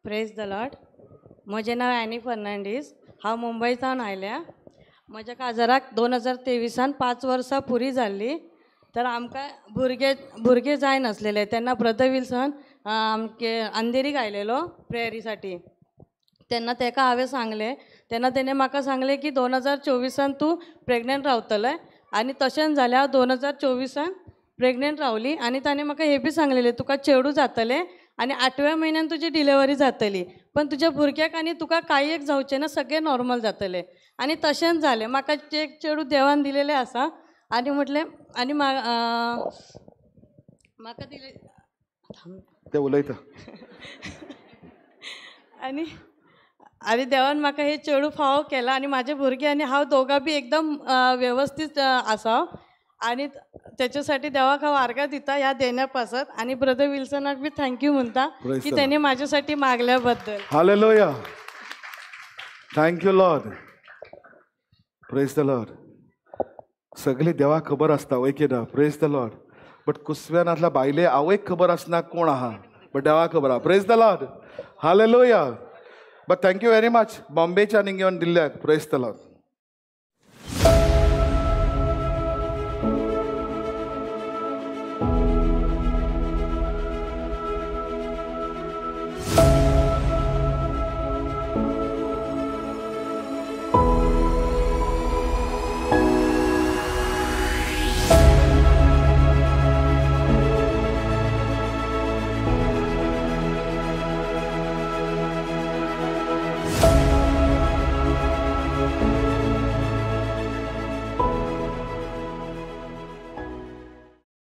Praise the Lord. म्हजें नांव any Fernandes. हांव मुंबयच्यान आयल्या. म्हज्या काजराक 2023 5 वर्सां पुरी जाल्ली. तर आमकां भुरगे जाय नासलेले तेन्ना ब्रदर विल्सन आमके अंधेरीक आयलेलो प्रेयरीसाठी. तेन्ना ताका हांवें सांगलें, तेन्ना तेणें म्हाका सांगलें की 2024 तूं प्रेग्नंट रावतलें. आनी तशेंच जालें. हांव 2024 प्रेग्नंट रावली. आनी ताणें म्हाका हें बी सांगलेलें तुका चेडूं जातलें आनी 8व्या म्हयन्यान तुजी डिलिव्हरी जातली. पण तुज्या भुरग्याक आनी तुका कांय एक जावचें ना, सगळें नॉर्मल जातलें. आनी तशेंच जालें. म्हाका एक चेडूं देवान दिलेलें आसा. आनी म्हटलें आनी म्हाका दिले ते उलयता आनी आनी देवान म्हाका हे चेडूं फावो केला. आनी म्हाजे भुरगे आनी हांव दोगां बी एकदम वेवस्थीत आसा. आनी त्याच्यासाठी देवाक हांव आर्गां दिता ह्या देण्या पासत. आनी ब्रदर विल्सनाक बी थँक्यू म्हणता की त्याने माझ्यासाठी मागल्या बद्दल. Hallelujah. Thank you Lord. Praise the Lord. सगळी देवाक खबर आसता वय कितें. Praise the Lord. बट कुसव्यान आसल्या बायले आवयक खबर आसना कोण आहा, बट देवाक खबर आहा. Praise the Lord. Hallelujah. But thank you very much बॉम्बेच्यान हिंग येवन दिल्ल्याक. Praise the Lord.